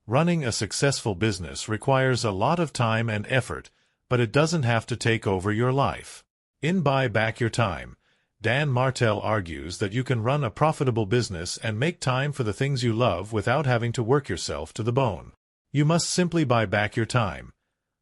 Running a successful business requires a lot of time and effort, but it doesn't have to take over your life. In Buy Back Your Time, Dan Martell argues that you can run a profitable business and make time for the things you love without having to work yourself to the bone. You must simply buy back your time.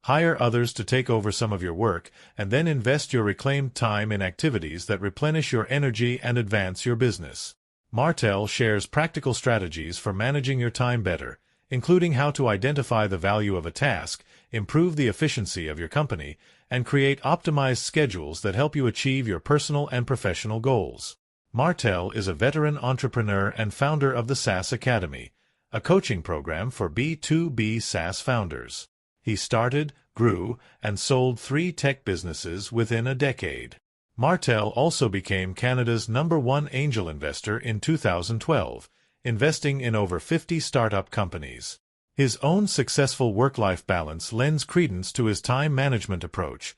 Hire others to take over some of your work, and then invest your reclaimed time in activities that replenish your energy and advance your business. Martell shares practical strategies for managing your time better, including how to identify the value of a task, improve the efficiency of your company, and create optimized schedules that help you achieve your personal and professional goals. Martell is a veteran entrepreneur and founder of the SaaS Academy, a coaching program for B2B SaaS founders. He started, grew, and sold 3 tech businesses within a decade. Martell also became Canada's #1 angel investor in 2012, investing in over 50 startup companies. His own successful work-life balance lends credence to his time management approach.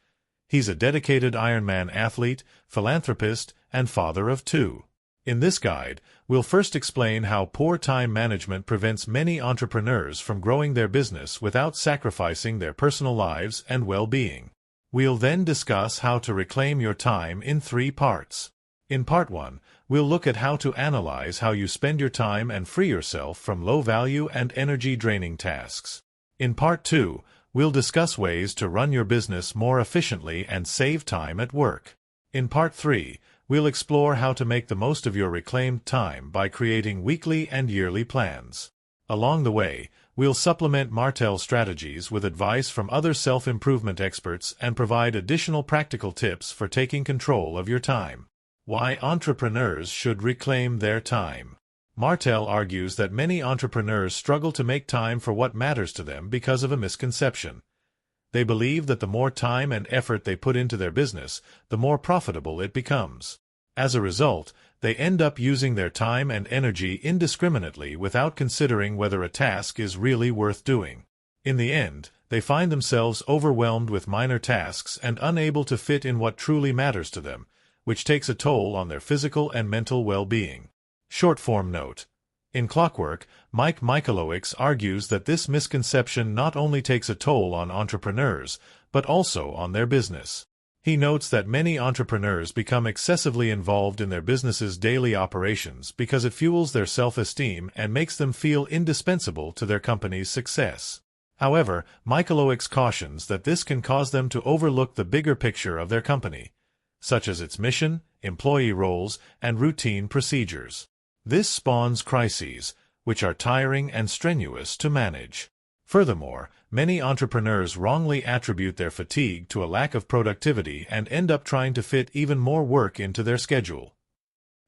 He's a dedicated Ironman athlete, philanthropist, and father of 2. In this guide, we'll first explain how poor time management prevents many entrepreneurs from growing their business without sacrificing their personal lives and well-being. We'll then discuss how to reclaim your time in 3 parts. In Part 1, we'll look at how to analyze how you spend your time and free yourself from low-value and energy-draining tasks. In Part 2, we'll discuss ways to run your business more efficiently and save time at work. In Part 3, we'll explore how to make the most of your reclaimed time by creating weekly and yearly plans. Along the way, we'll supplement Martell's strategies with advice from other self-improvement experts and provide additional practical tips for taking control of your time. Why entrepreneurs should reclaim their time. Martell argues that many entrepreneurs struggle to make time for what matters to them because of a misconception. They believe that the more time and effort they put into their business, the more profitable it becomes. As a result, they end up using their time and energy indiscriminately without considering whether a task is really worth doing. In the end, they find themselves overwhelmed with minor tasks and unable to fit in what truly matters to them, which takes a toll on their physical and mental well-being. Short-form note. In Clockwork, Mike Michalowicz argues that this misconception not only takes a toll on entrepreneurs, but also on their business. He notes that many entrepreneurs become excessively involved in their business's daily operations because it fuels their self-esteem and makes them feel indispensable to their company's success. However, Michalowicz cautions that this can cause them to overlook the bigger picture of their company, such as its mission, employee roles, and routine procedures. This spawns crises, which are tiring and strenuous to manage. Furthermore, many entrepreneurs wrongly attribute their fatigue to a lack of productivity and end up trying to fit even more work into their schedule.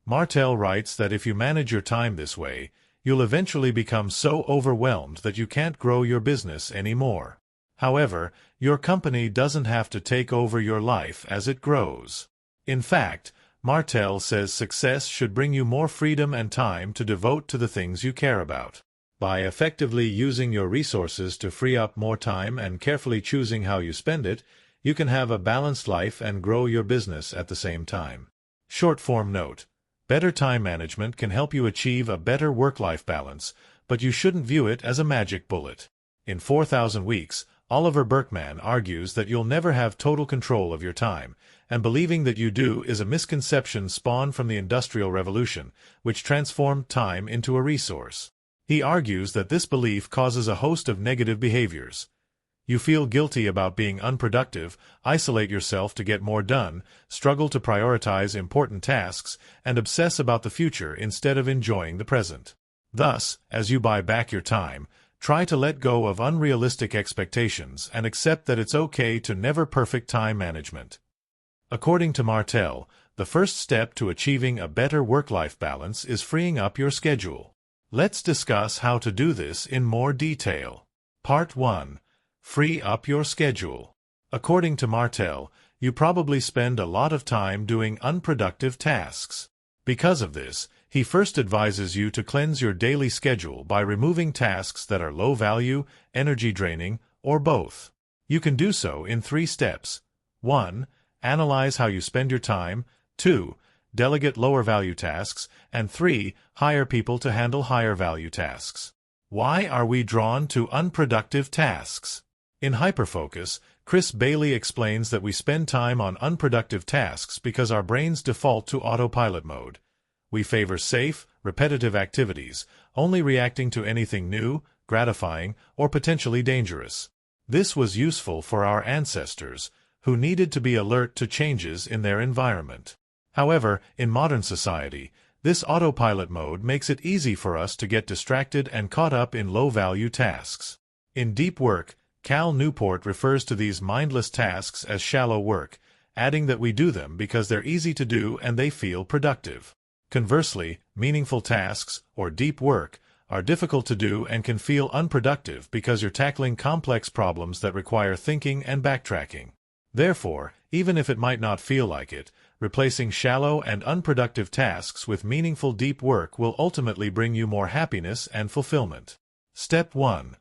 Martell writes that if you manage your time this way, you'll eventually become so overwhelmed that you can't grow your business anymore. However, your company doesn't have to take over your life as it grows. In fact, Martell says success should bring you more freedom and time to devote to the things you care about. By effectively using your resources to free up more time and carefully choosing how you spend it, you can have a balanced life and grow your business at the same time. Short-form note. Better time management can help you achieve a better work-life balance, but you shouldn't view it as a magic bullet. In 4,000 Weeks, Oliver Burkeman argues that you'll never have total control of your time, and believing that you do is a misconception spawned from the Industrial Revolution, which transformed time into a resource. He argues that this belief causes a host of negative behaviors. You feel guilty about being unproductive, isolate yourself to get more done, struggle to prioritize important tasks, and obsess about the future instead of enjoying the present. Thus, as you buy back your time, try to let go of unrealistic expectations and accept that it's okay to never perfect time management. According to Martell, the first step to achieving a better work-life balance is freeing up your schedule. Let's discuss how to do this in more detail. Part 1. Free up your schedule. According to Martell, you probably spend a lot of time doing unproductive tasks. Because of this, he first advises you to cleanse your daily schedule by removing tasks that are low value, energy draining, or both. You can do so in 3 steps. 1. Analyze how you spend your time. 2. Delegate lower value tasks. And 3. Hire people to handle higher value tasks. Why are we drawn to unproductive tasks? In Hyperfocus, Chris Bailey explains that we spend time on unproductive tasks because our brains default to autopilot mode. We favor safe, repetitive activities, only reacting to anything new, gratifying, or potentially dangerous. This was useful for our ancestors, who needed to be alert to changes in their environment. However, in modern society, this autopilot mode makes it easy for us to get distracted and caught up in low-value tasks. In Deep Work, Cal Newport refers to these mindless tasks as shallow work, adding that we do them because they're easy to do and they feel productive. Conversely, meaningful tasks, or deep work, are difficult to do and can feel unproductive because you're tackling complex problems that require thinking and backtracking. Therefore, even if it might not feel like it, replacing shallow and unproductive tasks with meaningful deep work will ultimately bring you more happiness and fulfillment. Step 1.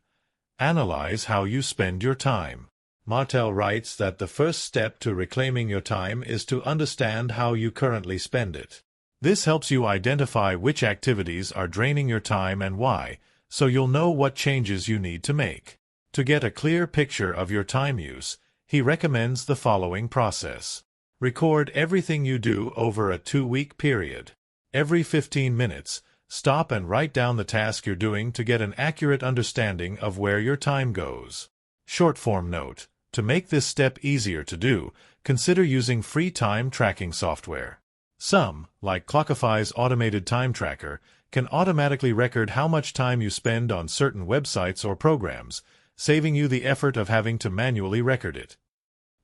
Analyze how you spend your time. Martell writes that the first step to reclaiming your time is to understand how you currently spend it. This helps you identify which activities are draining your time and why, so you'll know what changes you need to make. To get a clear picture of your time use, he recommends the following process. Record everything you do over a 2-week period. Every 15 minutes, stop and write down the task you're doing to get an accurate understanding of where your time goes. Short-form note: to make this step easier to do, consider using free time tracking software. Some, like Clockify's automated time tracker, can automatically record how much time you spend on certain websites or programs, saving you the effort of having to manually record it.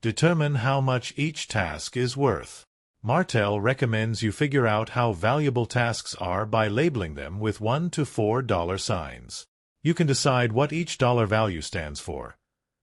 Determine how much each task is worth. Martell recommends you figure out how valuable tasks are by labeling them with $1 to $4 signs. You can decide what each dollar value stands for.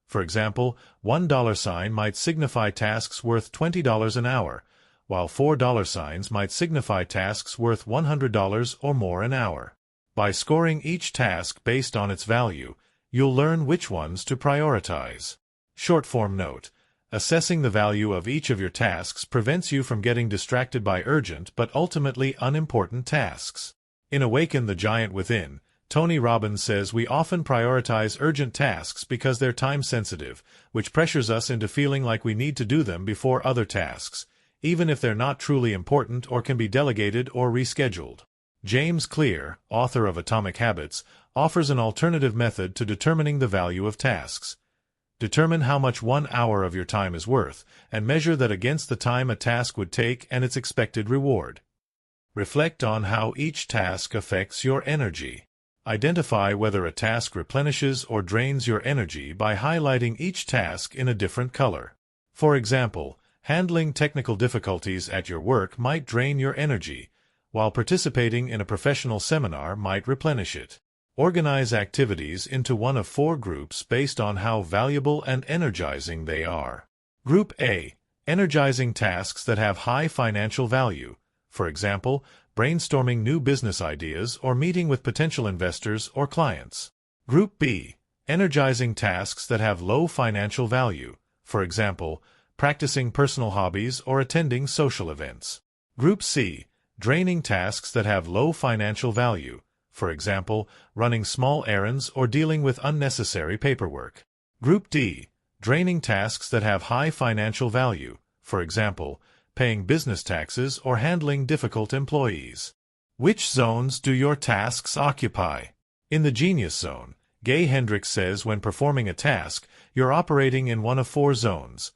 For example, $1 sign might signify tasks worth $20 an hour, while $4 signs might signify tasks worth $100 or more an hour. By scoring each task based on its value, you'll learn which ones to prioritize. Short-form note: assessing the value of each of your tasks prevents you from getting distracted by urgent but ultimately unimportant tasks. In Awaken the Giant Within, Tony Robbins says we often prioritize urgent tasks because they're time-sensitive, which pressures us into feeling like we need to do them before other tasks, even if they're not truly important or can be delegated or rescheduled. James Clear, author of Atomic Habits, offers an alternative method to determining the value of tasks. Determine how much 1 hour of your time is worth, and measure that against the time a task would take and its expected reward. Reflect on how each task affects your energy. Identify whether a task replenishes or drains your energy by highlighting each task in a different color. For example, handling technical difficulties at your work might drain your energy, while participating in a professional seminar might replenish it. Organize activities into one of 4 groups based on how valuable and energizing they are. Group A: energizing tasks that have high financial value. For example, brainstorming new business ideas or meeting with potential investors or clients. Group B: energizing tasks that have low financial value. For example, practicing personal hobbies or attending social events. Group C: draining tasks that have low financial value. For example, running small errands or dealing with unnecessary paperwork. Group D: draining tasks that have high financial value. For example, paying business taxes or handling difficult employees. Which zones do your tasks occupy? In the Genius Zone, Gay Hendricks says when performing a task, you're operating in one of 4 zones: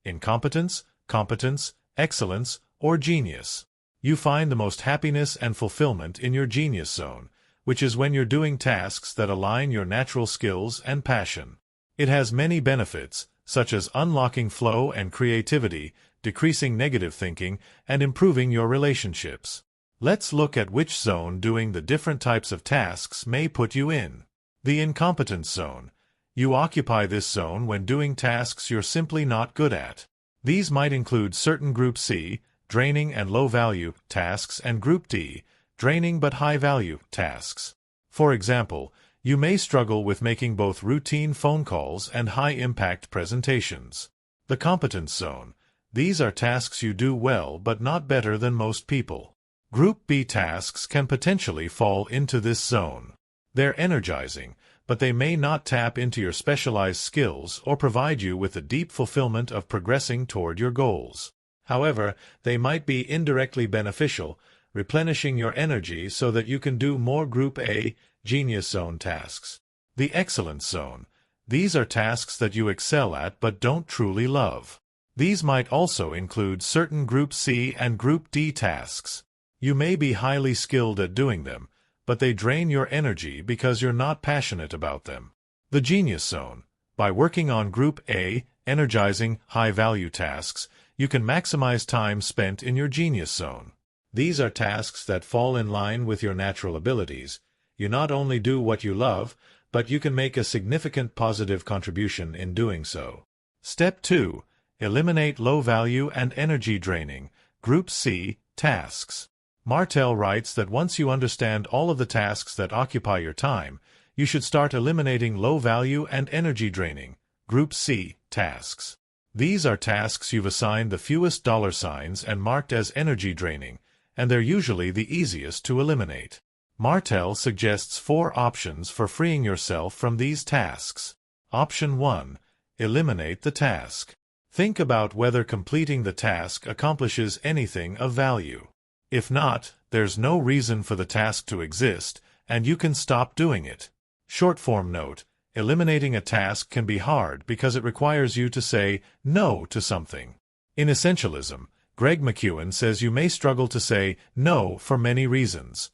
incompetence, competence, excellence, or genius. You find the most happiness and fulfillment in your Genius Zone, which is when you're doing tasks that align your natural skills and passion. It has many benefits, such as unlocking flow and creativity, decreasing negative thinking, and improving your relationships. Let's look at which zone doing the different types of tasks may put you in. The incompetence zone. You occupy this zone when doing tasks you're simply not good at. These might include certain Group C, draining and low-value, tasks, and Group D, draining but high-value, tasks. For example, you may struggle with making both routine phone calls and high-impact presentations. The competence zone. These are tasks you do well but not better than most people. Group B tasks can potentially fall into this zone. They're energizing, but they may not tap into your specialized skills or provide you with the deep fulfillment of progressing toward your goals. However, they might be indirectly beneficial, replenishing your energy so that you can do more Group A, Genius Zone tasks. The Excellence Zone. These are tasks that you excel at but don't truly love. These might also include certain Group C and Group D tasks. You may be highly skilled at doing them, but they drain your energy because you're not passionate about them. The Genius Zone. By working on Group A, energizing, high-value tasks, you can maximize time spent in your Genius Zone. These are tasks that fall in line with your natural abilities. You not only do what you love, but you can make a significant positive contribution in doing so. Step 2. Eliminate low-value and energy-draining, Group C, tasks. Martell writes that once you understand all of the tasks that occupy your time, you should start eliminating low-value and energy-draining, Group C, tasks. These are tasks you've assigned the fewest dollar signs and marked as energy-draining, and they're usually the easiest to eliminate. Martell suggests 4 options for freeing yourself from these tasks. Option 1. Eliminate the task. Think about whether completing the task accomplishes anything of value. If not, there's no reason for the task to exist, and you can stop doing it. Short-form note: eliminating a task can be hard because it requires you to say no to something. In Essentialism, Greg McKeown says you may struggle to say no for many reasons.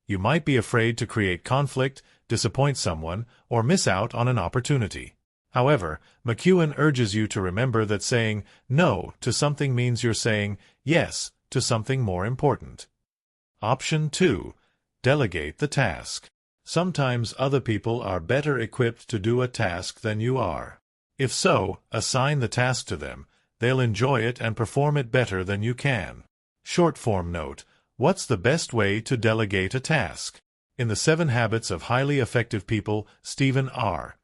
You might be afraid to create conflict, disappoint someone, or miss out on an opportunity. However, McKeown urges you to remember that saying no to something means you're saying yes to something more important. Option 2. Delegate the task. Sometimes other people are better equipped to do a task than you are. If so, assign the task to them. They'll enjoy it and perform it better than you can. Short-form note: what's the best way to delegate a task? In The 7 Habits of Highly Effective People, Stephen R.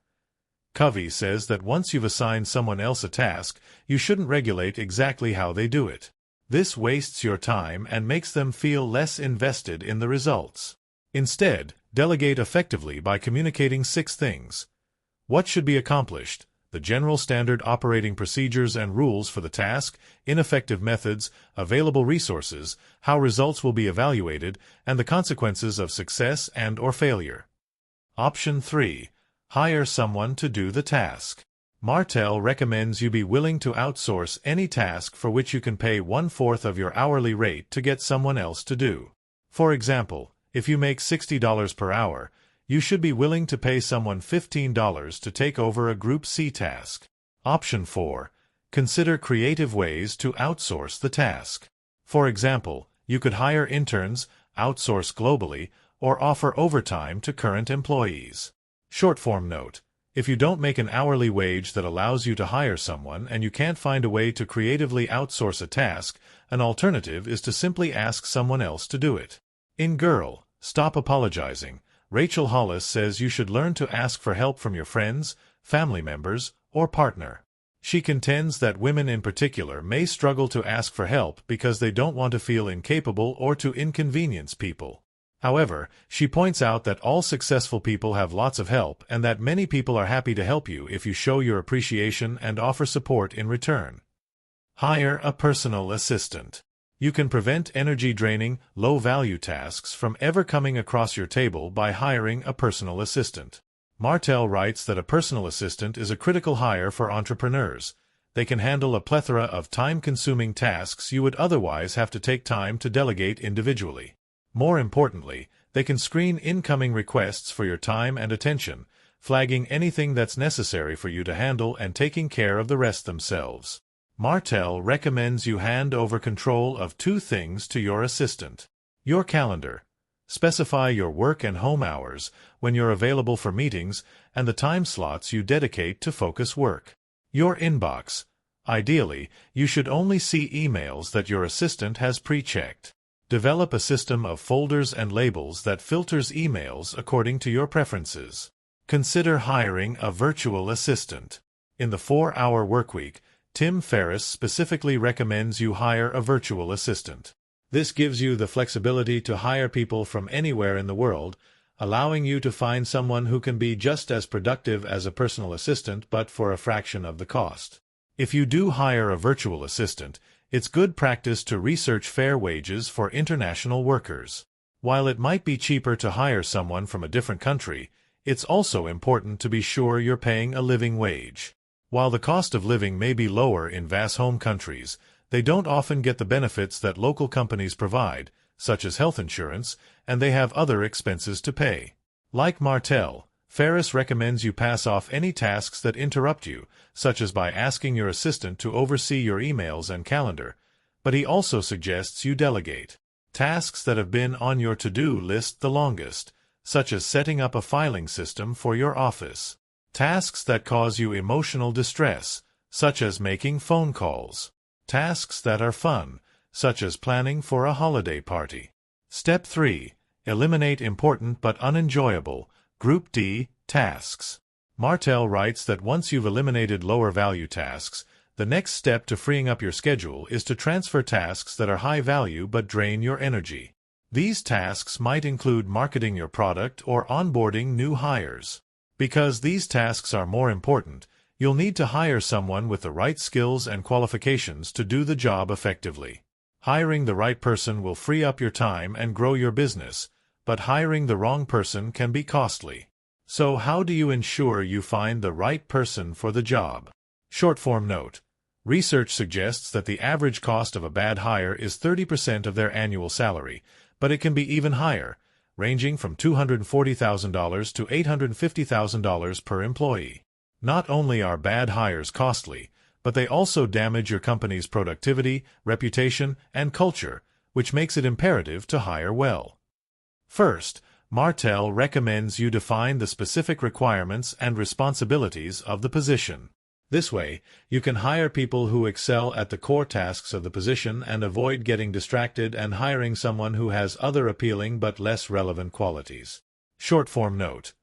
Covey says that once you've assigned someone else a task, you shouldn't regulate exactly how they do it. This wastes your time and makes them feel less invested in the results. Instead, delegate effectively by communicating 6 things. What should be accomplished, the general standard operating procedures and rules for the task, ineffective methods, available resources, how results will be evaluated, and the consequences of success and/or failure. Option 3. Hire someone to do the task. Martell recommends you be willing to outsource any task for which you can pay 1/4 of your hourly rate to get someone else to do. For example, if you make $60 per hour, you should be willing to pay someone $15 to take over a Group C task. Option 4. Consider creative ways to outsource the task. For example, you could hire interns, outsource globally, or offer overtime to current employees. Short-form note: if you don't make an hourly wage that allows you to hire someone and you can't find a way to creatively outsource a task, an alternative is to simply ask someone else to do it. In Girl, Stop Apologizing, Rachel Hollis says you should learn to ask for help from your friends, family members, or partner. She contends that women in particular may struggle to ask for help because they don't want to feel incapable or to inconvenience people. However, she points out that all successful people have lots of help and that many people are happy to help you if you show your appreciation and offer support in return. Hire a personal assistant. You can prevent energy-draining, low-value tasks from ever coming across your table by hiring a personal assistant. Martell writes that a personal assistant is a critical hire for entrepreneurs. They can handle a plethora of time-consuming tasks you would otherwise have to take time to delegate individually. More importantly, they can screen incoming requests for your time and attention, flagging anything that's necessary for you to handle and taking care of the rest themselves. Martell recommends you hand over control of 2 things to your assistant. Your calendar. Specify your work and home hours, when you're available for meetings, and the time slots you dedicate to focus work. Your inbox. Ideally, you should only see emails that your assistant has pre-checked. Develop a system of folders and labels that filters emails according to your preferences. Consider hiring a virtual assistant. In the 4-Hour Workweek, Tim Ferriss specifically recommends you hire a virtual assistant. This gives you the flexibility to hire people from anywhere in the world, allowing you to find someone who can be just as productive as a personal assistant but for a fraction of the cost. If you do hire a virtual assistant, it's good practice to research fair wages for international workers. While it might be cheaper to hire someone from a different country, it's also important to be sure you're paying a living wage. While the cost of living may be lower in vast home countries, they don't often get the benefits that local companies provide, such as health insurance, and they have other expenses to pay. Like Martell, Ferris recommends you pass off any tasks that interrupt you, such as by asking your assistant to oversee your emails and calendar, but he also suggests you delegate tasks that have been on your to-do list the longest, such as setting up a filing system for your office. Tasks that cause you emotional distress, such as making phone calls. Tasks that are fun, such as planning for a holiday party. Step 3. Eliminate important but unenjoyable, Group D, tasks. Martell writes that once you've eliminated lower-value tasks, the next step to freeing up your schedule is to transfer tasks that are high-value but drain your energy. These tasks might include marketing your product or onboarding new hires. Because these tasks are more important, you'll need to hire someone with the right skills and qualifications to do the job effectively. Hiring the right person will free up your time and grow your business, but hiring the wrong person can be costly. So how do you ensure you find the right person for the job? Short-form note. Research suggests that the average cost of a bad hire is 30% of their annual salary, but it can be even higher, ranging from $240,000 to $850,000 per employee. Not only are bad hires costly, but they also damage your company's productivity, reputation, and culture, which makes it imperative to hire well. First, Martell recommends you define the specific requirements and responsibilities of the position. This way, you can hire people who excel at the core tasks of the position and avoid getting distracted and hiring someone who has other appealing but less relevant qualities. Short-form note.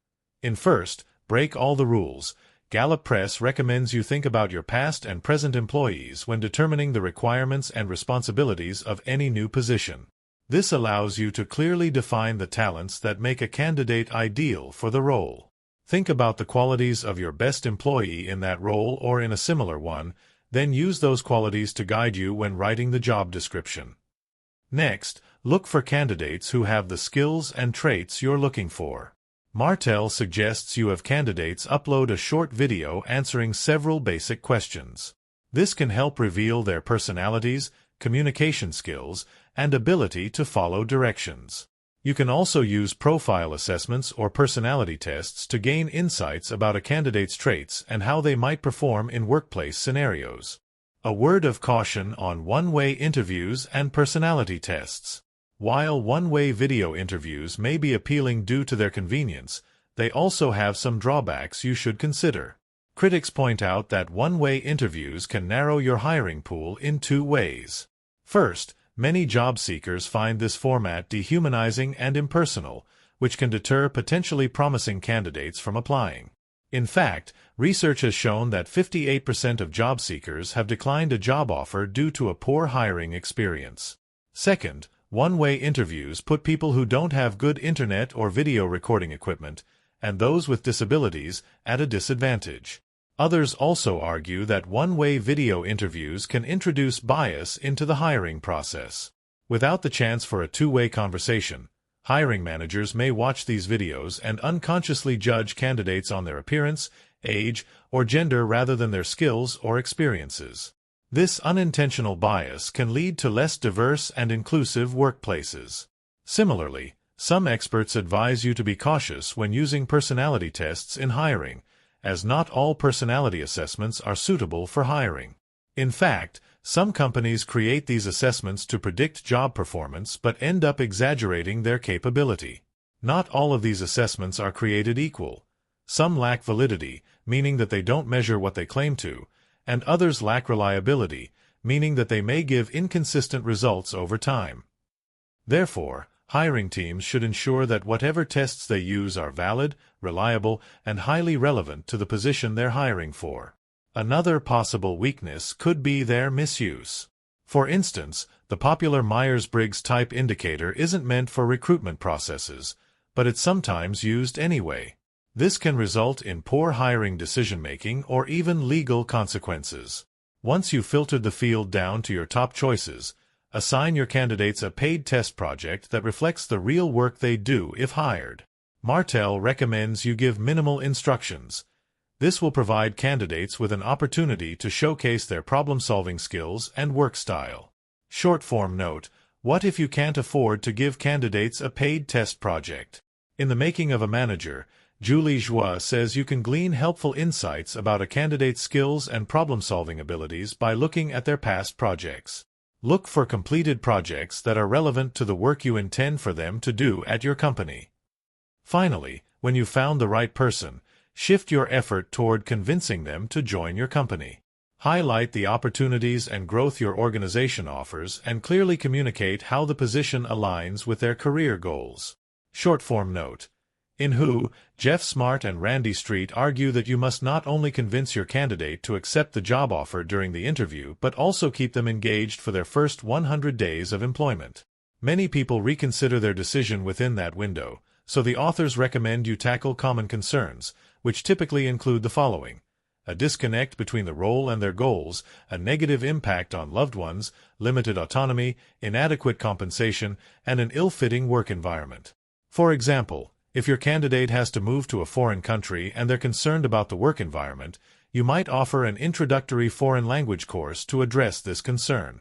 In first, break all the rules. Gallup Press recommends you think about your past and present employees when determining the requirements and responsibilities of any new position. This allows you to clearly define the talents that make a candidate ideal for the role. Think about the qualities of your best employee in that role or in a similar one, then use those qualities to guide you when writing the job description. Next, look for candidates who have the skills and traits you're looking for. Martell suggests you have candidates upload a short video answering several basic questions. This can help reveal their personalities, communication skills, and ability to follow directions. You can also use profile assessments or personality tests to gain insights about a candidate's traits and how they might perform in workplace scenarios. A word of caution on one-way interviews and personality tests. While one-way video interviews may be appealing due to their convenience, they also have some drawbacks you should consider. Critics point out that one-way interviews can narrow your hiring pool in two ways. First, many job seekers find this format dehumanizing and impersonal, which can deter potentially promising candidates from applying. In fact, research has shown that 58% of job seekers have declined a job offer due to a poor hiring experience. Second, one-way interviews put people who don't have good internet or video recording equipment, and those with disabilities, at a disadvantage. Others also argue that one-way video interviews can introduce bias into the hiring process. Without the chance for a two-way conversation, hiring managers may watch these videos and unconsciously judge candidates on their appearance, age, or gender rather than their skills or experiences. This unintentional bias can lead to less diverse and inclusive workplaces. Similarly, some experts advise you to be cautious when using personality tests in hiring, as not all personality assessments are suitable for hiring. In fact, some companies create these assessments to predict job performance but end up exaggerating their capability. Not all of these assessments are created equal. Some lack validity, meaning that they don't measure what they claim to, and others lack reliability, meaning that they may give inconsistent results over time. Therefore, hiring teams should ensure that whatever tests they use are valid, reliable, and highly relevant to the position they're hiring for. Another possible weakness could be their misuse. For instance, the popular Myers-Briggs type indicator isn't meant for recruitment processes, but it's sometimes used anyway. This can result in poor hiring decision-making or even legal consequences. Once you've filtered the field down to your top choices, assign your candidates a paid test project that reflects the real work they do if hired. Martell recommends you give minimal instructions. This will provide candidates with an opportunity to showcase their problem-solving skills and work style. Short-form note: what if you can't afford to give candidates a paid test project? In The Making of a Manager, Julie Joie says you can glean helpful insights about a candidate's skills and problem-solving abilities by looking at their past projects. Look for completed projects that are relevant to the work you intend for them to do at your company. Finally, when you've found the right person, shift your effort toward convincing them to join your company. Highlight the opportunities and growth your organization offers and clearly communicate how the position aligns with their career goals. Short-form note: in Who, Jeff Smart and Randy Street argue that you must not only convince your candidate to accept the job offer during the interview but also keep them engaged for their first 100 days of employment. Many people reconsider their decision within that window, so the authors recommend you tackle common concerns, which typically include the following: a disconnect between the role and their goals, a negative impact on loved ones, limited autonomy, inadequate compensation, and an ill-fitting work environment. For example, if your candidate has to move to a foreign country and they're concerned about the work environment, you might offer an introductory foreign language course to address this concern.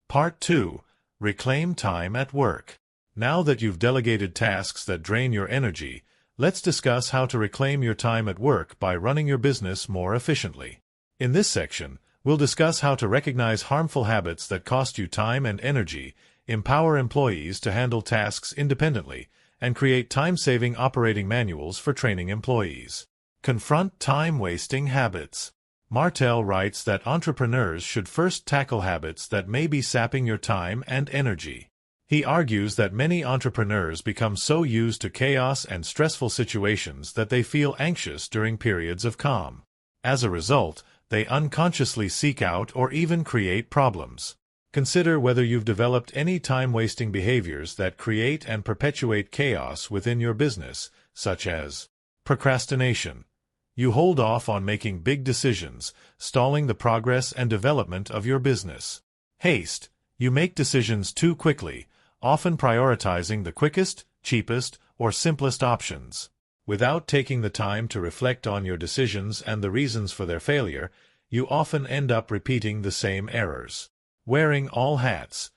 Part 2. Reclaim time at work. Now that you've delegated tasks that drain your energy, let's discuss how to reclaim your time at work by running your business more efficiently. In this section, we'll discuss how to recognize harmful habits that cost you time and energy, empower employees to handle tasks independently, and create time-saving operating manuals for training employees. Confront time-wasting habits. Martell writes that entrepreneurs should first tackle habits that may be sapping your time and energy. He argues that many entrepreneurs become so used to chaos and stressful situations that they feel anxious during periods of calm. As a result, they unconsciously seek out or even create problems. Consider whether you've developed any time-wasting behaviors that create and perpetuate chaos within your business, such as procrastination. You hold off on making big decisions, stalling the progress and development of your business. Haste. You make decisions too quickly, often prioritizing the quickest, cheapest, or simplest options. Without taking the time to reflect on your decisions and the reasons for their failure, you often end up repeating the same errors. Wearing all hats.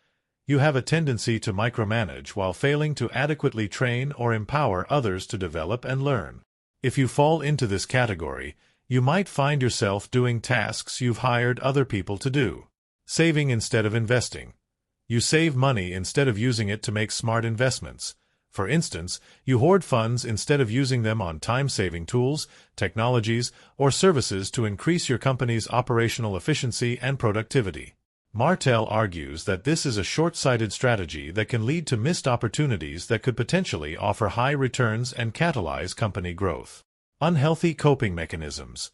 You have a tendency to micromanage while failing to adequately train or empower others to develop and learn. If you fall into this category, you might find yourself doing tasks you've hired other people to do. Saving instead of investing. You save money instead of using it to make smart investments. For instance, you hoard funds instead of using them on time-saving tools, technologies, or services to increase your company's operational efficiency and productivity. Martell argues that this is a short-sighted strategy that can lead to missed opportunities that could potentially offer high returns and catalyze company growth. Unhealthy coping mechanisms.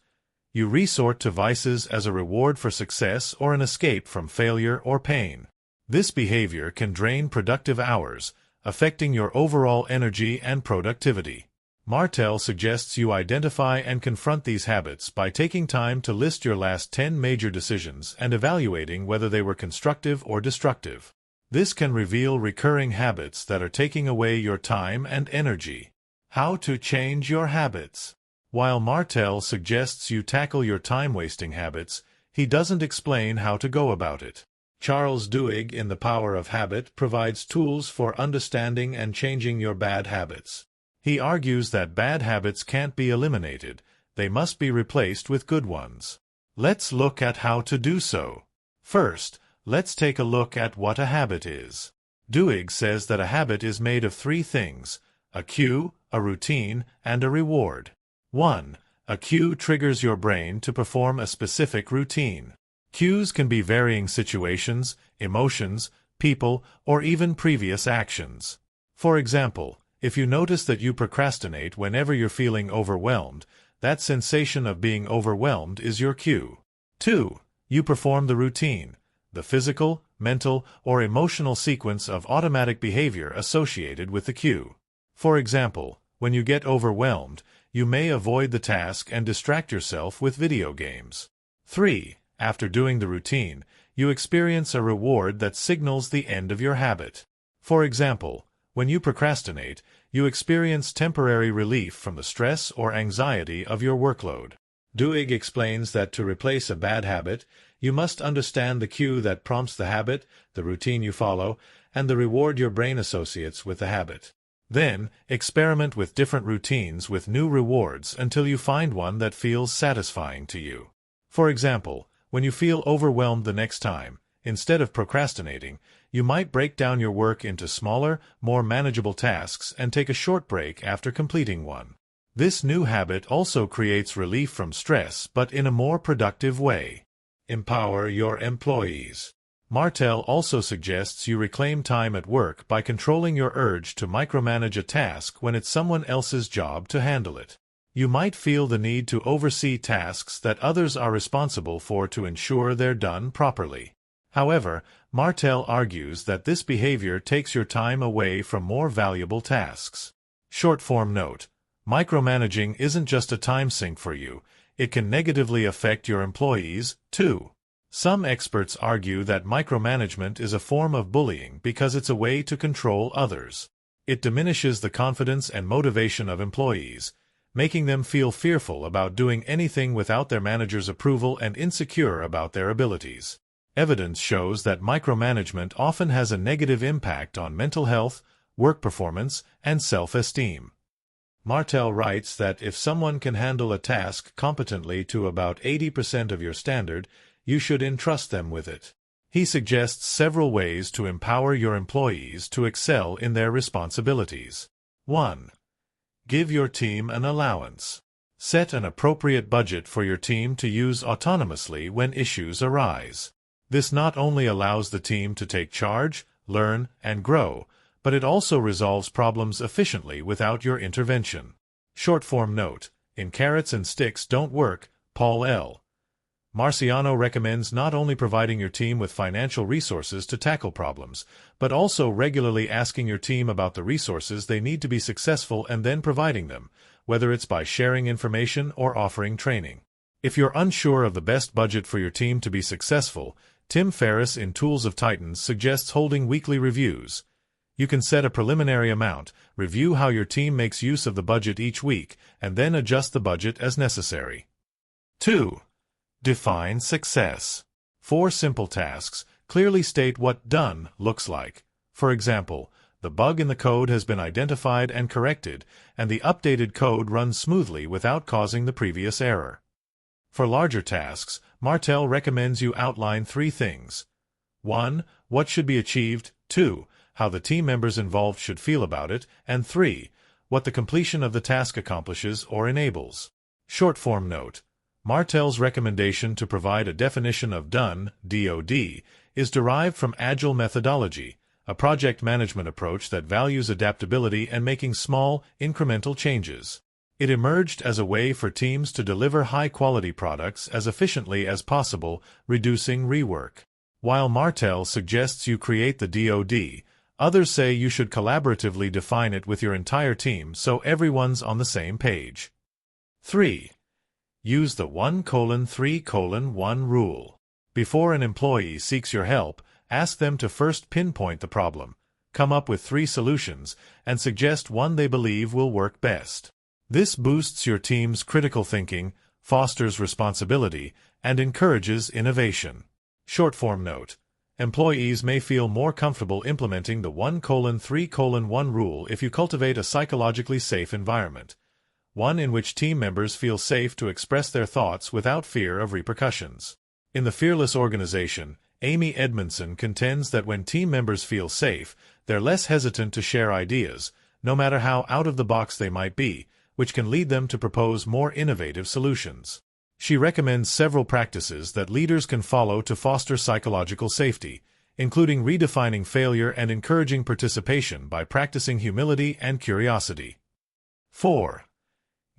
You resort to vices as a reward for success or an escape from failure or pain. This behavior can drain productive hours, affecting your overall energy and productivity. Martell suggests you identify and confront these habits by taking time to list your last 10 major decisions and evaluating whether they were constructive or destructive. This can reveal recurring habits that are taking away your time and energy. How to change your habits. While Martell suggests you tackle your time-wasting habits, he doesn't explain how to go about it. Charles Duhigg in The Power of Habit provides tools for understanding and changing your bad habits. He argues that bad habits can't be eliminated, they must be replaced with good ones. Let's look at how to do so. First, let's take a look at what a habit is. Duhigg says that a habit is made of three things: a cue, a routine, and a reward. 1. A cue triggers your brain to perform a specific routine. Cues can be varying situations, emotions, people, or even previous actions. For example, if you notice that you procrastinate whenever you're feeling overwhelmed, that sensation of being overwhelmed is your cue. 2. You perform the routine, the physical, mental, or emotional sequence of automatic behavior associated with the cue. For example, when you get overwhelmed, you may avoid the task and distract yourself with video games. 3. After doing the routine, you experience a reward that signals the end of your habit. For example, when you procrastinate, you experience temporary relief from the stress or anxiety of your workload. Duhigg explains that to replace a bad habit, you must understand the cue that prompts the habit, the routine you follow, and the reward your brain associates with the habit. Then, experiment with different routines with new rewards until you find one that feels satisfying to you. For example, when you feel overwhelmed the next time, instead of procrastinating, you might break down your work into smaller, more manageable tasks and take a short break after completing one. This new habit also creates relief from stress, but in a more productive way. Empower your employees. Martell also suggests you reclaim time at work by controlling your urge to micromanage a task when it's someone else's job to handle it. You might feel the need to oversee tasks that others are responsible for to ensure they're done properly. However, Martell argues that this behavior takes your time away from more valuable tasks. Short-form note: micromanaging isn't just a time sink for you, it can negatively affect your employees, too. Some experts argue that micromanagement is a form of bullying because it's a way to control others. It diminishes the confidence and motivation of employees, making them feel fearful about doing anything without their manager's approval and insecure about their abilities. Evidence shows that micromanagement often has a negative impact on mental health, work performance, and self-esteem. Martell writes that if someone can handle a task competently to about 80% of your standard, you should entrust them with it. He suggests several ways to empower your employees to excel in their responsibilities. 1. Give your team an allowance. Set an appropriate budget for your team to use autonomously when issues arise. This not only allows the team to take charge, learn, and grow, but it also resolves problems efficiently without your intervention. Short-form note: in carrots and sticks don't work, Paul L. Marciano recommends not only providing your team with financial resources to tackle problems, but also regularly asking your team about the resources they need to be successful and then providing them, whether it's by sharing information or offering training. If you're unsure of the best budget for your team to be successful, Tim Ferriss in Tools of Titans suggests holding weekly reviews. You can set a preliminary amount, review how your team makes use of the budget each week, and then adjust the budget as necessary. 2. Define success. 4 simple tasks clearly state what done looks like. For example, the bug in the code has been identified and corrected, and the updated code runs smoothly without causing the previous error. For larger tasks, Martell recommends you outline 3 things. 1. What should be achieved. 2. How the team members involved should feel about it, and 3. What the completion of the task accomplishes or enables. Short-form note: Martell's recommendation to provide a definition of done, DOD, is derived from Agile methodology, a project management approach that values adaptability and making small, incremental changes. It emerged as a way for teams to deliver high-quality products as efficiently as possible, reducing rework. While Martell suggests you create the DOD, others say you should collaboratively define it with your entire team so everyone's on the same page. 3. Use the 1:3:1 rule. Before an employee seeks your help, ask them to first pinpoint the problem, come up with 3 solutions, and suggest one they believe will work best. This boosts your team's critical thinking, fosters responsibility, and encourages innovation. Short-form note: employees may feel more comfortable implementing the 1:3:1 rule if you cultivate a psychologically safe environment, one in which team members feel safe to express their thoughts without fear of repercussions. In The Fearless Organization, Amy Edmondson contends that when team members feel safe, they're less hesitant to share ideas, no matter how out-of-the-box they might be, which can lead them to propose more innovative solutions. She recommends several practices that leaders can follow to foster psychological safety, including redefining failure and encouraging participation by practicing humility and curiosity. 4.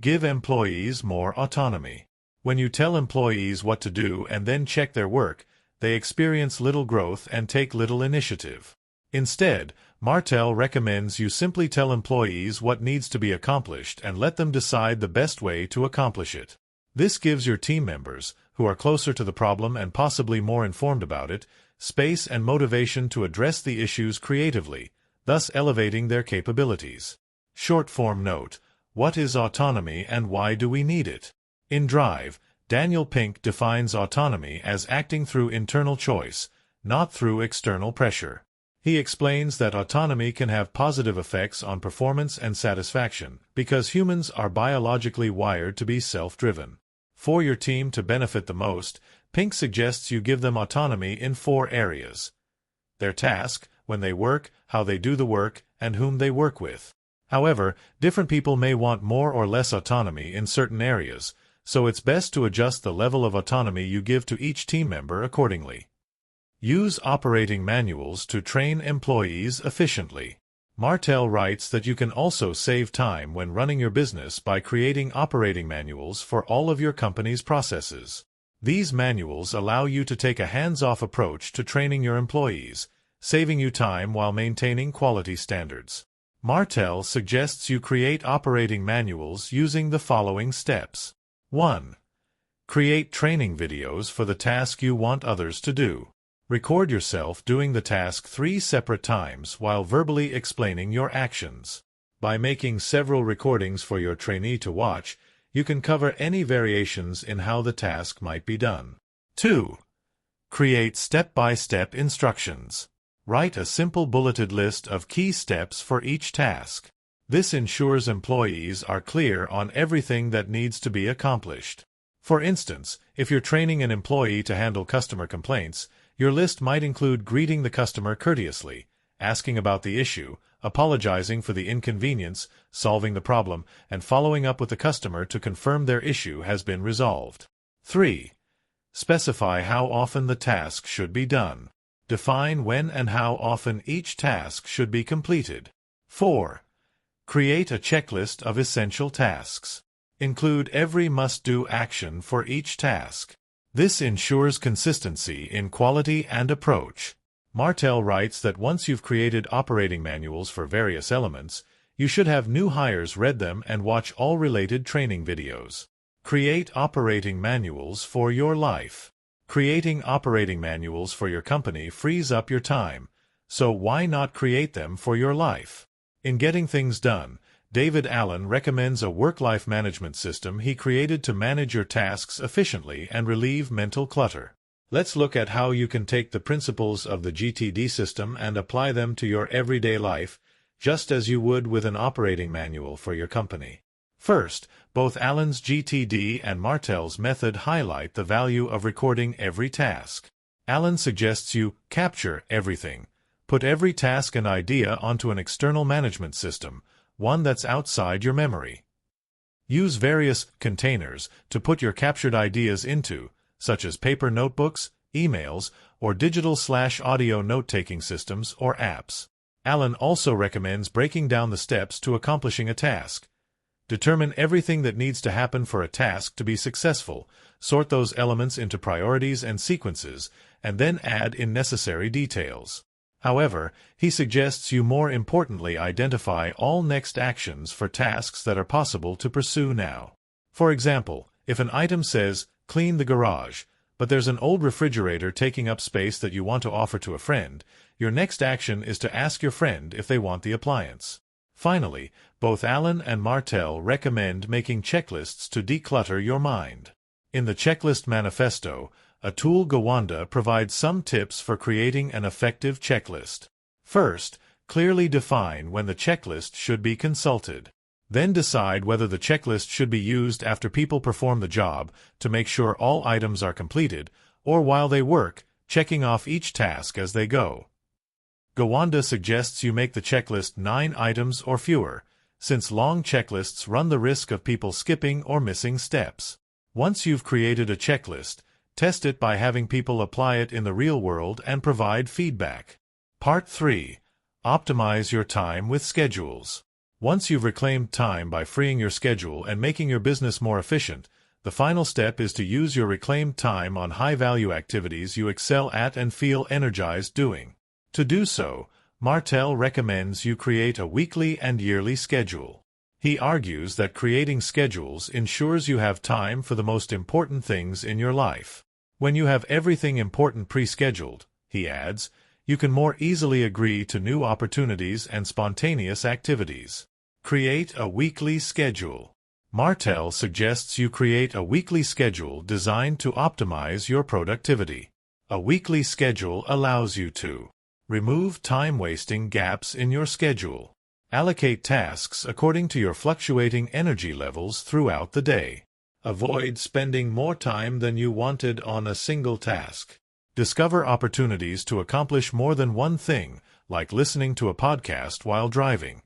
Give employees more autonomy. When you tell employees what to do and then check their work, they experience little growth and take little initiative. Instead, Martell recommends you simply tell employees what needs to be accomplished and let them decide the best way to accomplish it. This gives your team members, who are closer to the problem and possibly more informed about it, space and motivation to address the issues creatively, thus elevating their capabilities. Short-form note: what is autonomy and why do we need it? In Drive, Daniel Pink defines autonomy as acting through internal choice, not through external pressure. He explains that autonomy can have positive effects on performance and satisfaction, because humans are biologically wired to be self-driven. For your team to benefit the most, Pink suggests you give them autonomy in 4 areas: their task, when they work, how they do the work, and whom they work with. However, different people may want more or less autonomy in certain areas, so it's best to adjust the level of autonomy you give to each team member accordingly. Use operating manuals to train employees efficiently. Martell writes that you can also save time when running your business by creating operating manuals for all of your company's processes. These manuals allow you to take a hands-off approach to training your employees, saving you time while maintaining quality standards. Martell suggests you create operating manuals using the following steps. 1. Create training videos for the task you want others to do. Record yourself doing the task 3 separate times while verbally explaining your actions. By making several recordings for your trainee to watch, you can cover any variations in how the task might be done. 2. Create step-by-step instructions. Write a simple bulleted list of key steps for each task. This ensures employees are clear on everything that needs to be accomplished. For instance, if you're training an employee to handle customer complaints, your list might include greeting the customer courteously, asking about the issue, apologizing for the inconvenience, solving the problem, and following up with the customer to confirm their issue has been resolved. 3. Specify how often the task should be done. Define when and how often each task should be completed. 4. Create a checklist of essential tasks. Include every must-do action for each task. This ensures consistency in quality and approach. Martell writes that once you've created operating manuals for various elements, you should have new hires read them and watch all related training videos. Create operating manuals for your life. Creating operating manuals for your company frees up your time, so why not create them for your life? In Getting Things Done, David Allen recommends a work-life management system he created to manage your tasks efficiently and relieve mental clutter. Let's look at how you can take the principles of the GTD system and apply them to your everyday life, just as you would with an operating manual for your company. First, both Allen's GTD and Martell's method highlight the value of recording every task. Allen suggests you capture everything. Put every task and idea onto an external management system, one that's outside your memory. Use various containers to put your captured ideas into, such as paper notebooks, emails, or digital/audio note-taking systems or apps. Allen also recommends breaking down the steps to accomplishing a task. Determine everything that needs to happen for a task to be successful, sort those elements into priorities and sequences, and then add in necessary details. However, he suggests you more importantly identify all next actions for tasks that are possible to pursue now. For example, if an item says, clean the garage, but there's an old refrigerator taking up space that you want to offer to a friend, your next action is to ask your friend if they want the appliance. Finally, both Allen and Martell recommend making checklists to declutter your mind. In the Checklist Manifesto, Atul Gawande provides some tips for creating an effective checklist. First, clearly define when the checklist should be consulted. Then decide whether the checklist should be used after people perform the job to make sure all items are completed, or while they work, checking off each task as they go. Gawande suggests you make the checklist 9 items or fewer, since long checklists run the risk of people skipping or missing steps. Once you've created a checklist, test it by having people apply it in the real world and provide feedback. Part 3. Optimize your time with schedules. Once you've reclaimed time by freeing your schedule and making your business more efficient, the final step is to use your reclaimed time on high-value activities you excel at and feel energized doing. To do so, Martell recommends you create a weekly and yearly schedule. He argues that creating schedules ensures you have time for the most important things in your life. When you have everything important pre-scheduled, he adds, you can more easily agree to new opportunities and spontaneous activities. Create a weekly schedule. Martell suggests you create a weekly schedule designed to optimize your productivity. A weekly schedule allows you to remove time-wasting gaps in your schedule. Allocate tasks according to your fluctuating energy levels throughout the day. Avoid spending more time than you wanted on a single task. Discover opportunities to accomplish more than one thing, like listening to a podcast while driving.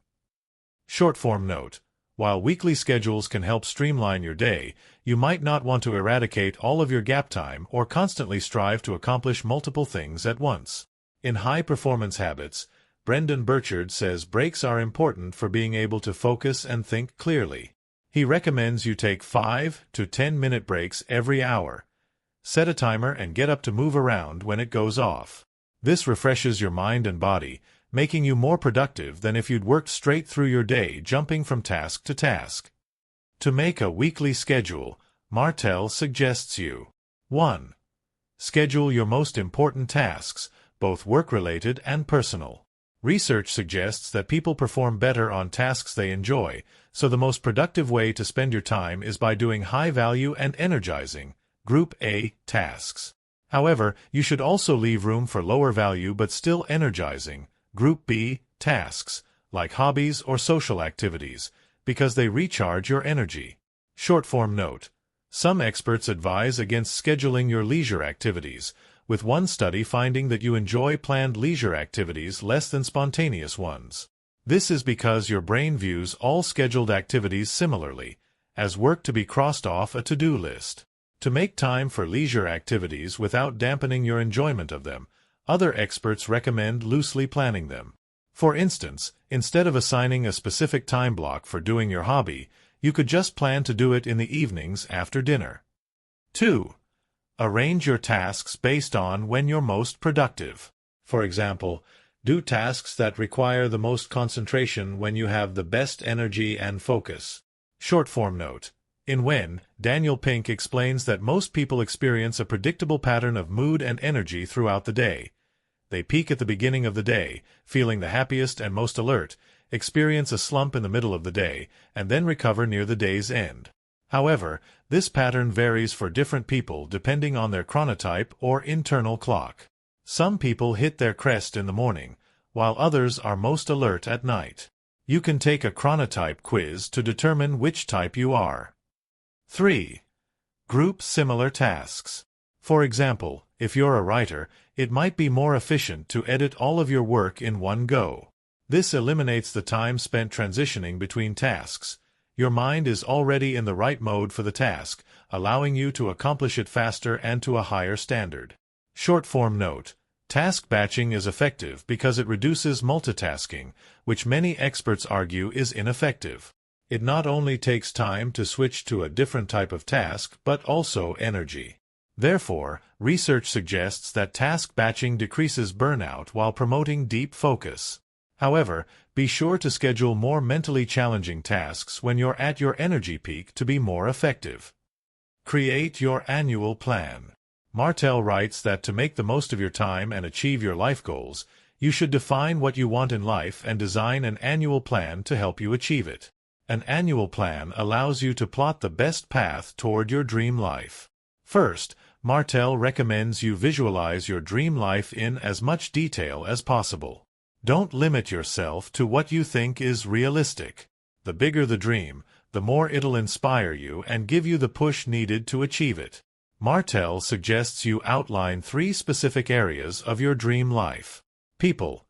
Short-form note: while weekly schedules can help streamline your day, you might not want to eradicate all of your gap time or constantly strive to accomplish multiple things at once. In High-Performance Habits, Brendan Burchard says breaks are important for being able to focus and think clearly. He recommends you take 5 to 10-minute breaks every hour. Set a timer and get up to move around when it goes off. This refreshes your mind and body, making you more productive than if you'd worked straight through your day jumping from task to task. To make a weekly schedule, Martell suggests you 1. Schedule your most important tasks, both work-related and personal. Research suggests that people perform better on tasks they enjoy, so the most productive way to spend your time is by doing high-value and energizing, Group A, tasks. However, you should also leave room for lower-value but still energizing, Group B, tasks, like hobbies or social activities, because they recharge your energy. Short-form note: some experts advise against scheduling your leisure activities, with one study finding that you enjoy planned leisure activities less than spontaneous ones. This is because your brain views all scheduled activities similarly, as work to be crossed off a to-do list. To make time for leisure activities without dampening your enjoyment of them, other experts recommend loosely planning them. For instance, instead of assigning a specific time block for doing your hobby, you could just plan to do it in the evenings after dinner. 2. Arrange your tasks based on when you're most productive. For example, do tasks that require the most concentration when you have the best energy and focus. Short-form note: in When, Daniel Pink explains that most people experience a predictable pattern of mood and energy throughout the day. They peak at the beginning of the day, feeling the happiest and most alert, experience a slump in the middle of the day, and then recover near the day's end. However, this pattern varies for different people depending on their chronotype or internal clock. Some people hit their crest in the morning, while others are most alert at night. You can take a chronotype quiz to determine which type you are. 3. Group similar tasks. For example, if you're a writer, it might be more efficient to edit all of your work in one go. This eliminates the time spent transitioning between tasks. Your mind is already in the right mode for the task, allowing you to accomplish it faster and to a higher standard. Short-form note: task batching is effective because it reduces multitasking, which many experts argue is ineffective. It not only takes time to switch to a different type of task, but also energy. Therefore, research suggests that task batching decreases burnout while promoting deep focus. However, be sure to schedule more mentally challenging tasks when you're at your energy peak to be more effective. Create your annual plan. Martell writes that to make the most of your time and achieve your life goals, you should define what you want in life and design an annual plan to help you achieve it. An annual plan allows you to plot the best path toward your dream life. First, Martell recommends you visualize your dream life in as much detail as possible. Don't limit yourself to what you think is realistic. The bigger the dream, the more it'll inspire you and give you the push needed to achieve it. Martell suggests you outline 3 specific areas of your dream life. People.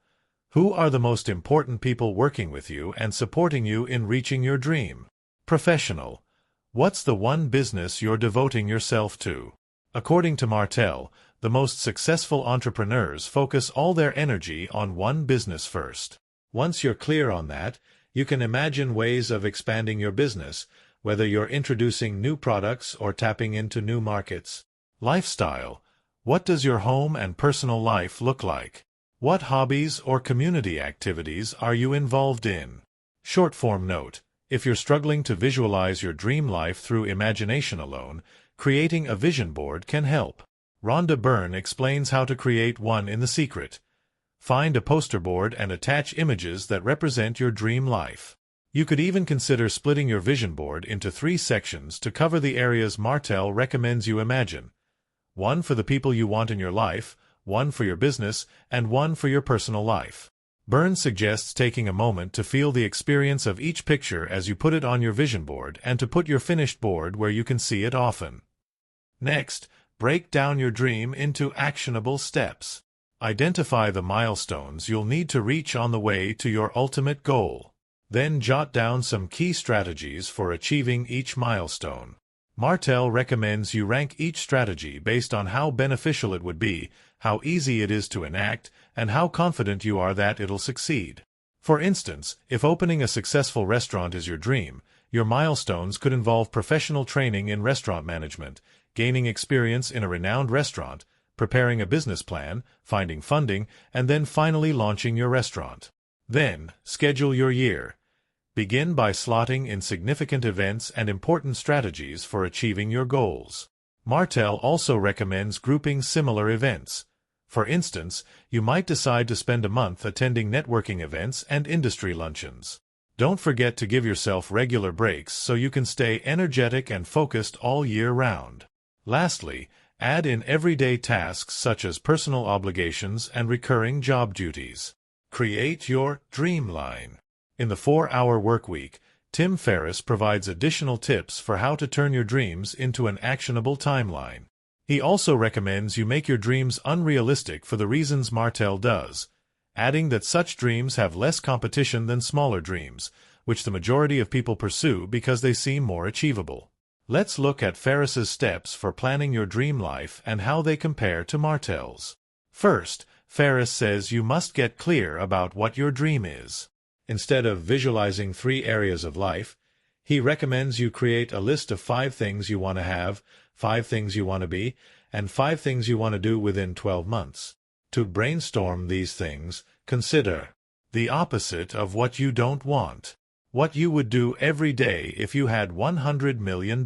Who are the most important people working with you and supporting you in reaching your dream? Professional. What's the one business you're devoting yourself to? According to Martell, the most successful entrepreneurs focus all their energy on one business first. Once you're clear on that, you can imagine ways of expanding your business, whether you're introducing new products or tapping into new markets. Lifestyle. What does your home and personal life look like? What hobbies or community activities are you involved in? Short-form note: if you're struggling to visualize your dream life through imagination alone, creating a vision board can help. Rhonda Byrne explains how to create one in The Secret. Find a poster board and attach images that represent your dream life. You could even consider splitting your vision board into 3 sections to cover the areas Martell recommends you imagine. One for the people you want in your life, one for your business, and one for your personal life. Byrne suggests taking a moment to feel the experience of each picture as you put it on your vision board and to put your finished board where you can see it often. Next, break down your dream into actionable steps. Identify the milestones you'll need to reach on the way to your ultimate goal. Then jot down some key strategies for achieving each milestone. Martell recommends you rank each strategy based on how beneficial it would be, how easy it is to enact, and how confident you are that it'll succeed. For instance, if opening a successful restaurant is your dream, your milestones could involve professional training in restaurant management, gaining experience in a renowned restaurant, preparing a business plan, finding funding, and then finally launching your restaurant. Then, schedule your year. Begin by slotting in significant events and important strategies for achieving your goals. Martell also recommends grouping similar events. For instance, you might decide to spend a month attending networking events and industry luncheons. Don't forget to give yourself regular breaks so you can stay energetic and focused all year round. Lastly, add in everyday tasks such as personal obligations and recurring job duties. Create your dreamline. In the 4-Hour Workweek, Tim Ferriss provides additional tips for how to turn your dreams into an actionable timeline. He also recommends you make your dreams unrealistic for the reasons Martell does, adding that such dreams have less competition than smaller dreams, which the majority of people pursue because they seem more achievable. Let's look at Ferriss's steps for planning your dream life and how they compare to Martell's. First, Ferriss says you must get clear about what your dream is. Instead of visualizing 3 areas of life, he recommends you create a list of 5 things you want to have, 5 things you want to be, and 5 things you want to do within 12 months. To brainstorm these things, consider the opposite of what you don't want. What you would do every day if you had $100 million.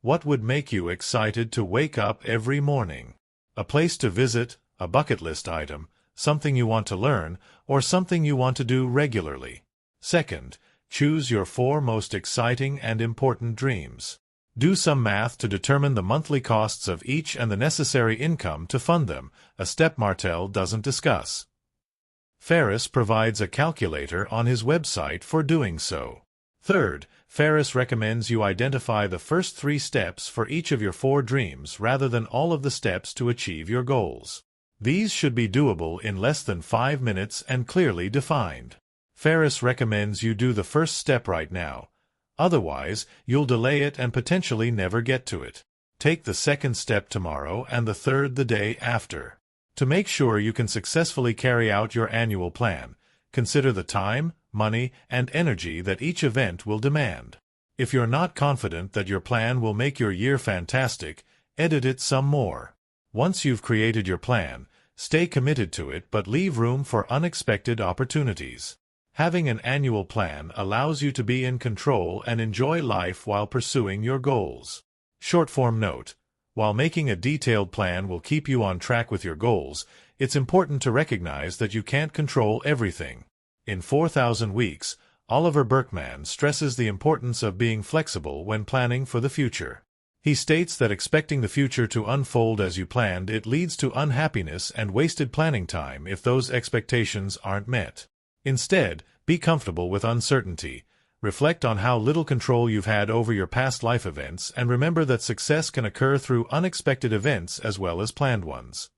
What would make you excited to wake up every morning? A place to visit, a bucket list item, something you want to learn, or something you want to do regularly. Second, choose your 4 most exciting and important dreams. Do some math to determine the monthly costs of each and the necessary income to fund them, a step Martell doesn't discuss. Ferriss provides a calculator on his website for doing so. Third, Ferriss recommends you identify the first 3 steps for each of your 4 dreams rather than all of the steps to achieve your goals. These should be doable in less than 5 minutes and clearly defined. Ferriss recommends you do the first step right now. Otherwise, you'll delay it and potentially never get to it. Take the second step tomorrow and the third the day after. To make sure you can successfully carry out your annual plan, consider the time, money, and energy that each event will demand. If you're not confident that your plan will make your year fantastic, edit it some more. Once you've created your plan, stay committed to it but leave room for unexpected opportunities. Having an annual plan allows you to be in control and enjoy life while pursuing your goals. Short-form note: while making a detailed plan will keep you on track with your goals, it's important to recognize that you can't control everything. In 4,000 Weeks, Oliver Burkeman stresses the importance of being flexible when planning for the future. He states that expecting the future to unfold as you planned it leads to unhappiness and wasted planning time if those expectations aren't met. Instead, be comfortable with uncertainty. Reflect on how little control you've had over your past life events and remember that success can occur through unexpected events as well as planned ones.